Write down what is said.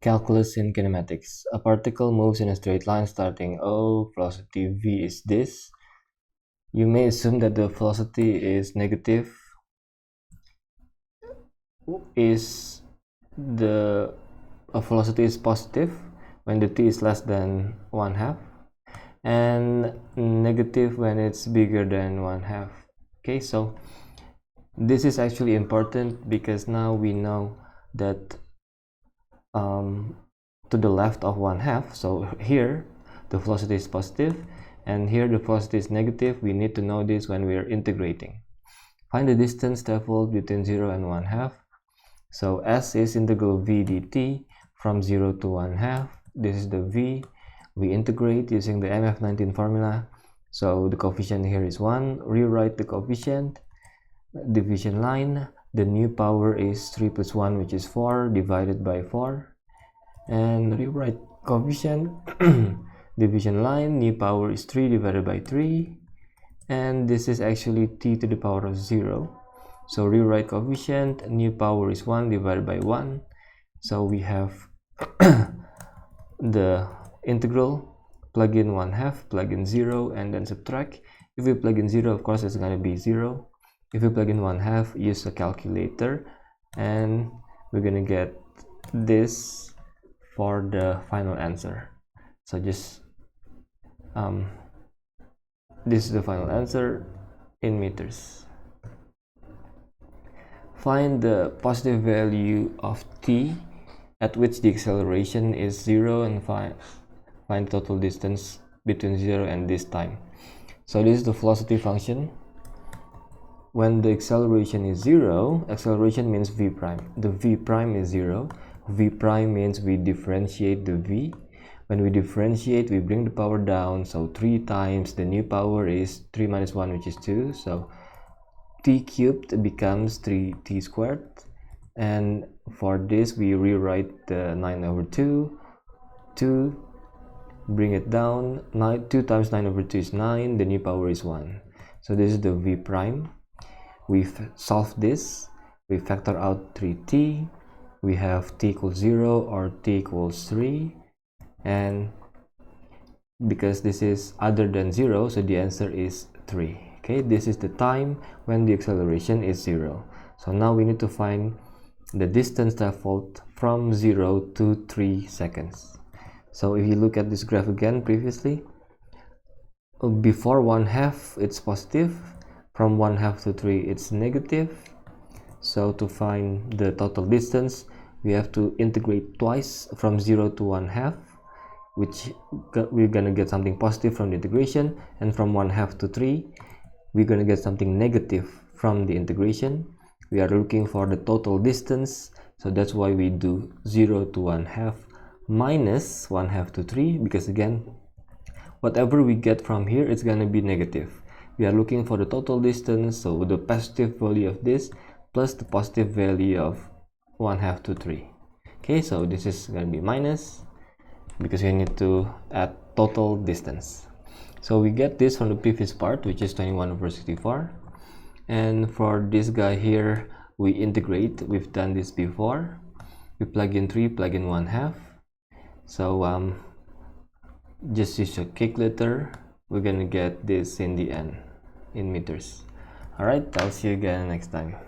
Calculus in kinematics. A particle moves in a straight line starting O, velocity v is this. You may assume that the velocity is negative, velocity is positive when the t is less than 1/2, and negative when it's bigger than 1/2. Okay, so this is actually important because now we know that to the left of 1/2, so here the velocity is positive and here the velocity is negative. We need to know this when we are integrating. Find the distance traveled between 0 and 1/2. So s is integral v dt from 0 to 1/2. This is the v. We integrate using the MF19 formula. So the coefficient here is 1. Rewrite the coefficient. Division line. The new power is 3 plus 1, which is 4, divided by 4. And rewrite coefficient. Division line. New power is 3 divided by 3. And this is actually t to the power of 0. So rewrite coefficient. New power is 1 divided by 1. So we have the integral. Plug in 1/2, plug in 0, and then subtract. If we plug in 0, of course it's going to be 0. If we plug in 1/2, use a calculator, and we're going to get this for the final answer. So just this is the final answer in meters. Find the positive value of t at which the acceleration is 0 and find total distance between 0 and this time. So this is the velocity function. When the acceleration is 0, acceleration means v prime. The v prime is 0. V prime means we differentiate the v. When we differentiate, we bring the power down. So 3 times the new power is 3 minus 1, which is 2. So t cubed becomes 3t squared. And for this, we rewrite the 9 over 2. 2, bring it down. 2 times 9 over 2 is 9. The new power is 1. So this is the v prime. We solve this. We factor out 3t. We have t equals 0 or t equals 3. And because this is other than 0, so the answer is 3. Okay, this is the time when the acceleration is 0. So now we need to find the distance traveled from 0 to 3 seconds. So if you look at this graph again previously, before 1/2 it's positive, from 1/2 to 3 it's negative. So to find the total distance, we have to integrate twice from 0 to 1/2, which we're gonna get something positive from the integration, and from 1/2 to 3 we're gonna get something negative from the integration. We are looking for the total distance, so that's why we do 0 to 1/2 minus 1/2 to 3, because again, whatever we get from here, it's gonna be negative. We are looking for the total distance, so the positive value of this plus the positive value of 1/2 to 3. Okay, so this is gonna be minus, because we need to add total distance. So we get this from the previous part, which is 21 over 64. And for this guy here, we integrate. We've done this before. We plug in 3, plug in 1/2. So just use your calculator. We're gonna get this in the end in meters. Alright, I'll see you again next time.